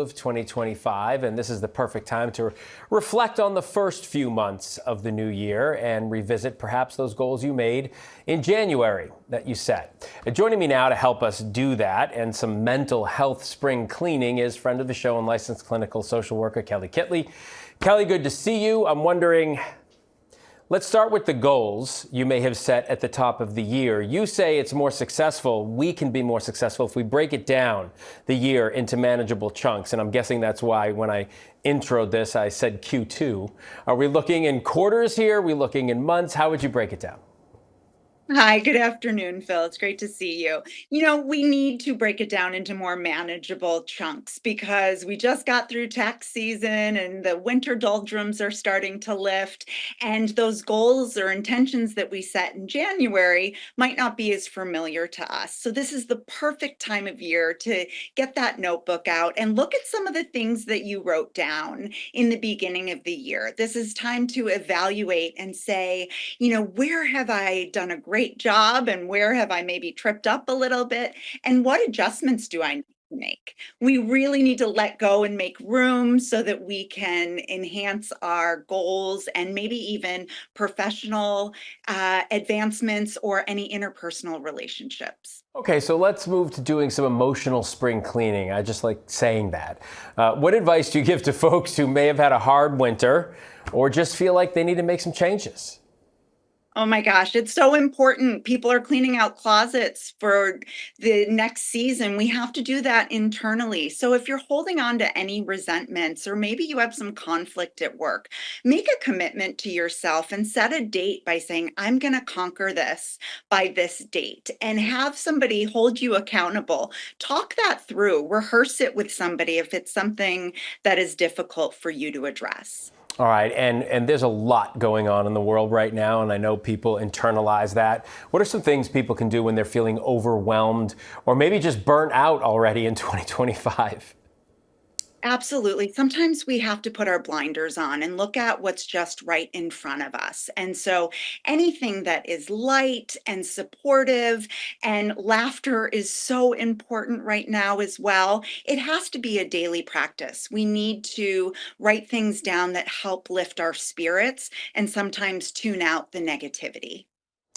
Of 2025, and this is the perfect time to reflect on the first few months of the new year and revisit perhaps those goals you made in January that you set. Joining me now to help us do that and some mental health spring cleaning is friend of the show and licensed clinical social worker Kelly Kitley. Kelly, good to see you. I'm wondering, let's start with the goals you may have set at the top of the year. You say it's more successful. We can be more successful if we break it down the year into manageable chunks. And I'm guessing that's why when I introed this, I said Q2. Are we looking in quarters here? Are we looking in months? How would you break it down? Hi, good afternoon, Phil. It's great to see you. We need to break it down into more manageable chunks because we just got through tax season and the winter doldrums are starting to lift. And those goals or intentions that we set in January might not be as familiar to us. So, this is the perfect time of year to get that notebook out and look at some of the things that you wrote down in the beginning of the year. This is time to evaluate and say, where have I done a great job and where have I maybe tripped up a little bit? And what adjustments do I need to make? We really need to let go and make room so that we can enhance our goals and maybe even professional advancements or any interpersonal relationships. Okay, so let's move to doing some emotional spring cleaning. I just like saying that. What advice do you give to folks who may have had a hard winter or just feel like they need to make some changes? Oh my gosh, it's so important. People are cleaning out closets for the next season. We have to do that internally. So if you're holding on to any resentments, or maybe you have some conflict at work, make a commitment to yourself and set a date by saying, I'm going to conquer this by this date, and have somebody hold you accountable. Talk that through, rehearse it with somebody if it's something that is difficult for you to address. All right, and there's a lot going on in the world right now, and I know people internalize that. What are some things people can do when they're feeling overwhelmed or maybe just burnt out already in 2025? Absolutely. Sometimes we have to put our blinders on and look at what's just right in front of us. And so anything that is light and supportive, and laughter is so important right now as well. It has to be a daily practice. We need to write things down that help lift our spirits and sometimes tune out the negativity.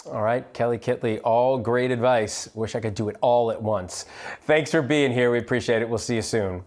All right, Kelly Kitley, all great advice. Wish I could do it all at once. Thanks for being here. We appreciate it. We'll see you soon.